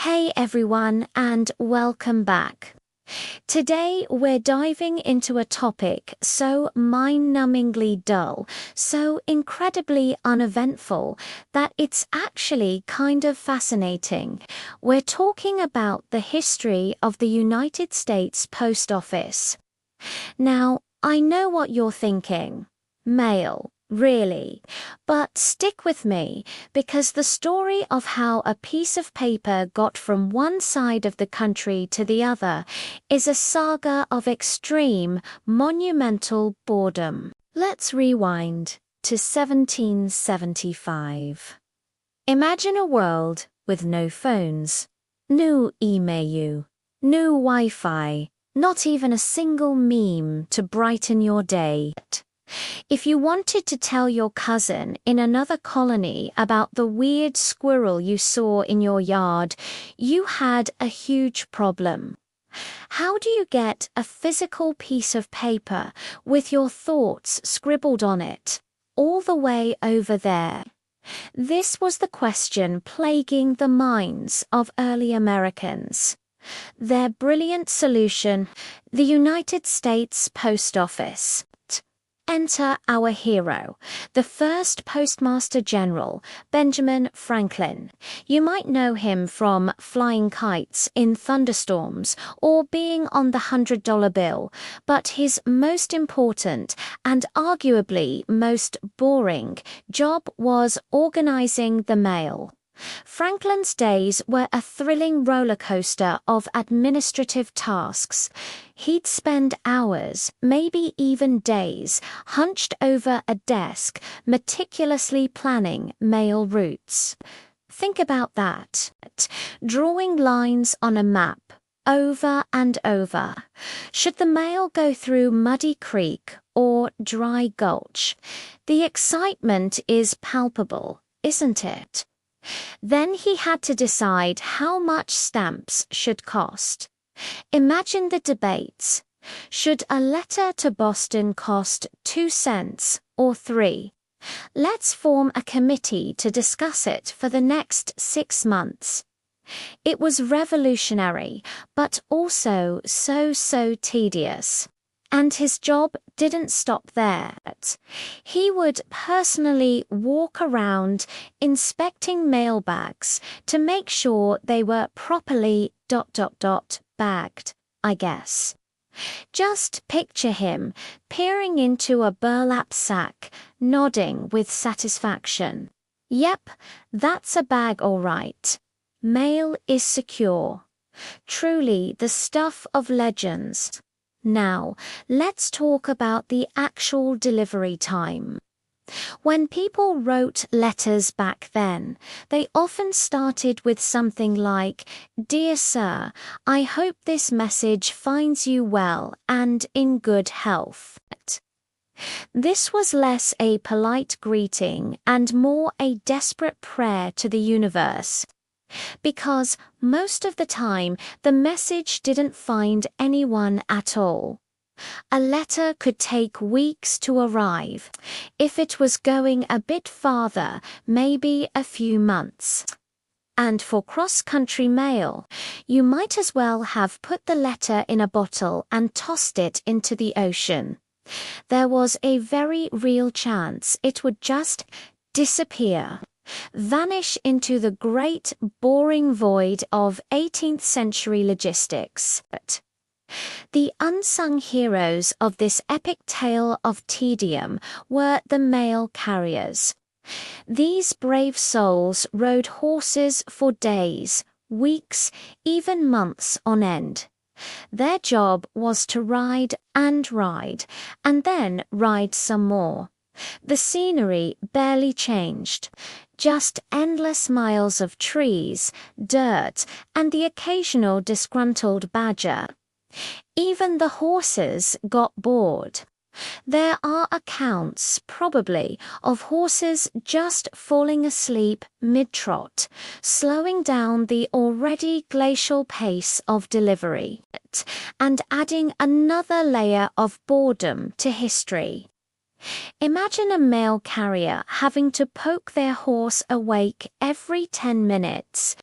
Hey everyone, and welcome back. Today we're diving into a topic so mind-numbingly dull, so incredibly uneventful, that it's actually kind of fascinating. We're talking about the history of the United States Post Office. Now, I know what you're thinking. Mail. Really. But stick with me, because the story of how a piece of paper got from one side of the country to the other is a saga of extreme, monumental boredom. Let's rewind to 1775. Imagine a world with no phones, no email, no Wi-Fi, not even a single meme to brighten your day. If you wanted to tell your cousin in another colony about the weird squirrel you saw in your yard, you had a huge problem. How do you get a physical piece of paper with your thoughts scribbled on it, all the way over there? This was the question plaguing the minds of early Americans. Their brilliant solution: the United States Post Office. Enter our hero, the first Postmaster General, Benjamin Franklin. You might know him from flying kites in thunderstorms or being on the $100 bill, but his most important and arguably most boring job was organizing the mail. Franklin's days were a thrilling roller coaster of administrative tasks. He'd spend hours, maybe even days, hunched over a desk, meticulously planning mail routes. Think about that. Drawing lines on a map, over and over. Should the mail go through Muddy Creek or Dry Gulch? The excitement is palpable, isn't it? Then he had to decide how much stamps should cost. Imagine the debates. Should a letter to Boston cost 2 cents or 3? Let's form a committee to discuss it for the next 6 months. It was revolutionary, but also so tedious. And his job didn't stop there. He would personally walk around inspecting mailbags to make sure they were properly ... bagged, I guess. Just picture him peering into a burlap sack, nodding with satisfaction. Yep, that's a bag all right. Mail is secure. Truly the stuff of legends. Now, let's talk about the actual delivery time. When people wrote letters back then, they often started with something like, "Dear Sir, I hope this message finds you well and in good health." This was less a polite greeting and more a desperate prayer to the universe. Because most of the time, the message didn't find anyone at all. A letter could take weeks to arrive. If it was going a bit farther, maybe a few months. And for cross-country mail, you might as well have put the letter in a bottle and tossed it into the ocean. There was a very real chance it would just disappear. Vanish into the great, boring void of 18th century logistics. The unsung heroes of this epic tale of tedium were the mail carriers. These brave souls rode horses for days, weeks, even months on end. Their job was to ride, and then ride some more. The scenery barely changed. Just endless miles of trees, dirt, and the occasional disgruntled badger. Even the horses got bored. There are accounts, probably, of horses just falling asleep mid-trot, slowing down the already glacial pace of delivery, and adding another layer of boredom to history. Imagine a mail carrier having to poke their horse awake every 10 minutes.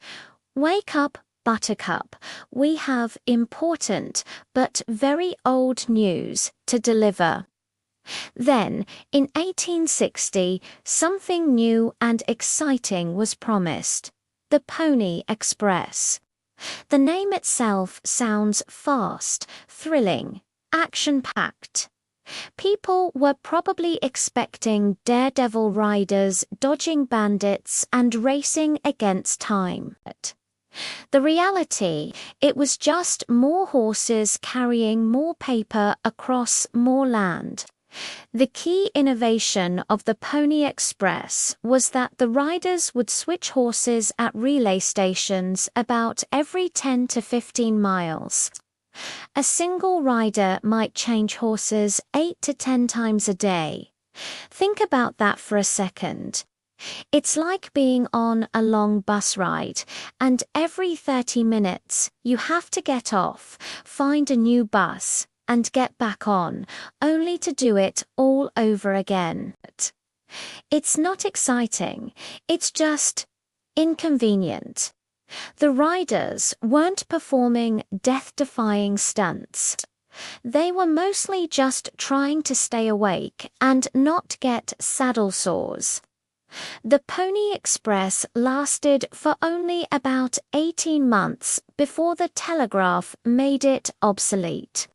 "Wake up, Buttercup, we have important but very old news to deliver. Then, in 1860, something new and exciting was promised: the Pony Express. The name itself sounds fast, thrilling, action-packed. People were probably expecting daredevil riders dodging bandits and racing against time. The reality, it was just more horses carrying more paper across more land. The key innovation of the Pony Express was that the riders would switch horses at relay stations about every 10 to 15 miles. A single rider might change horses 8 to 10 times a day. Think about that for a second. It's like being on a long bus ride, and every 30 minutes you have to get off, find a new bus, and get back on, only to do it all over again. It's not exciting, it's just inconvenient. The riders weren't performing death-defying stunts. They were mostly just trying to stay awake and not get saddle sores. The Pony Express lasted for only about 18 months before the telegraph made it obsolete,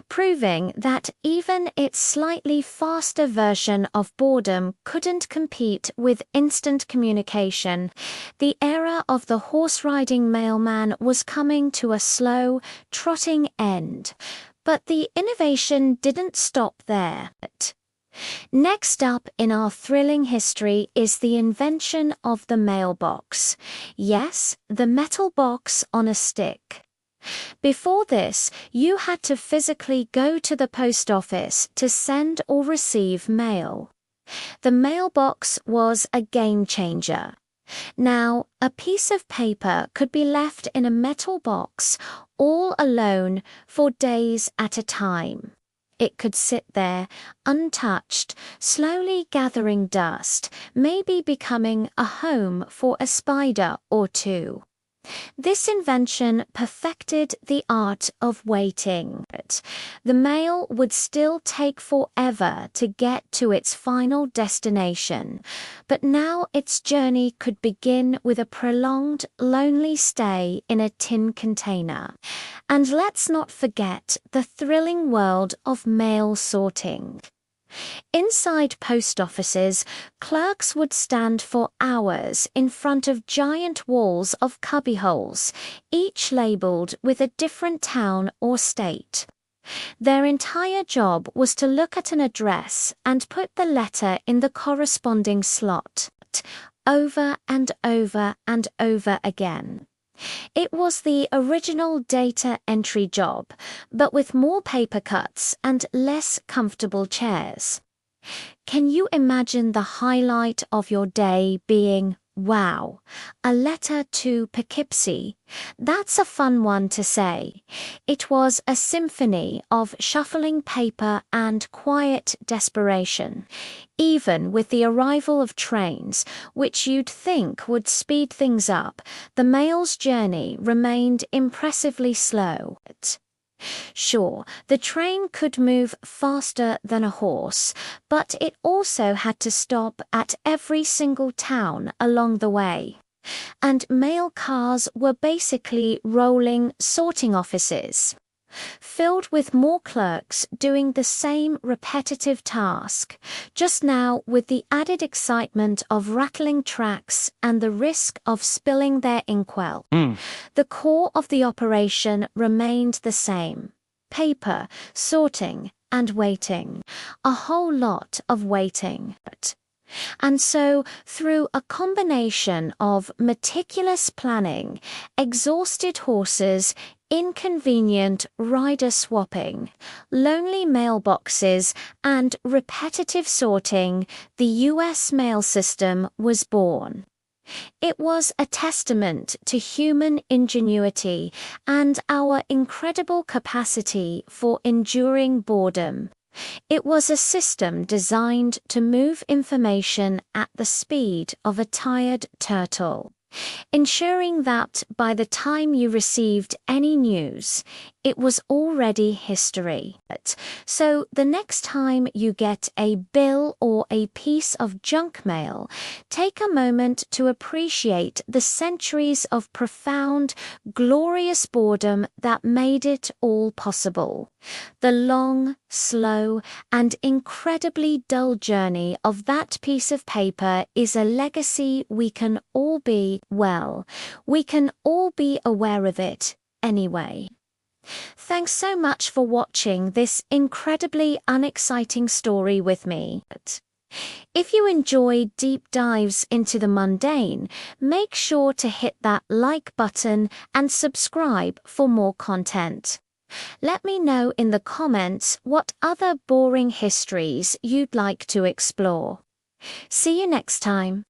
proving that even its slightly faster version of boredom couldn't compete with instant communication. The era of the horse-riding mailman was coming to a slow, trotting end. But the innovation didn't stop there. Next up in our thrilling history is the invention of the mailbox. Yes, the metal box on a stick. Before this, you had to physically go to the post office to send or receive mail. The mailbox was a game changer. Now, a piece of paper could be left in a metal box all alone for days at a time. It could sit there, untouched, slowly gathering dust, maybe becoming a home for a spider or two. This invention perfected the art of waiting. The mail would still take forever to get to its final destination, but now its journey could begin with a prolonged, lonely stay in a tin container. And let's not forget the thrilling world of mail sorting. Inside post offices, clerks would stand for hours in front of giant walls of cubbyholes, each labeled with a different town or state. Their entire job was to look at an address and put the letter in the corresponding slot, over and over and over again. It was the original data entry job, but with more paper cuts and less comfortable chairs. Can you imagine the highlight of your day being, wow, a letter to Poughkeepsie? That's a fun one to say. It was a symphony of shuffling paper and quiet desperation. Even with the arrival of trains, which you'd think would speed things up, the mail's journey remained impressively slow. Sure, the train could move faster than a horse, but it also had to stop at every single town along the way. And mail cars were basically rolling sorting offices, filled with more clerks doing the same repetitive task, just now with the added excitement of rattling tracks and the risk of spilling their inkwell. The core of the operation remained the same: paper, sorting, and waiting. A whole lot of waiting. And so, through a combination of meticulous planning, exhausted horses, inconvenient rider swapping, lonely mailboxes, and repetitive sorting, the U.S. mail system was born. It was a testament to human ingenuity and our incredible capacity for enduring boredom. It was a system designed to move information at the speed of a tired turtle. ensuring that by the time you received any news, it was already history. So the next time you get a bill or a piece of junk mail, take a moment to appreciate the centuries of profound, glorious boredom that made it all possible. The long, slow, and incredibly dull journey of that piece of paper is a legacy we can all be aware of it anyway. Thanks so much for watching this incredibly unexciting story with me. If you enjoy deep dives into the mundane, make sure to hit that like button and subscribe for more content. Let me know in the comments what other boring histories you'd like to explore. See you next time.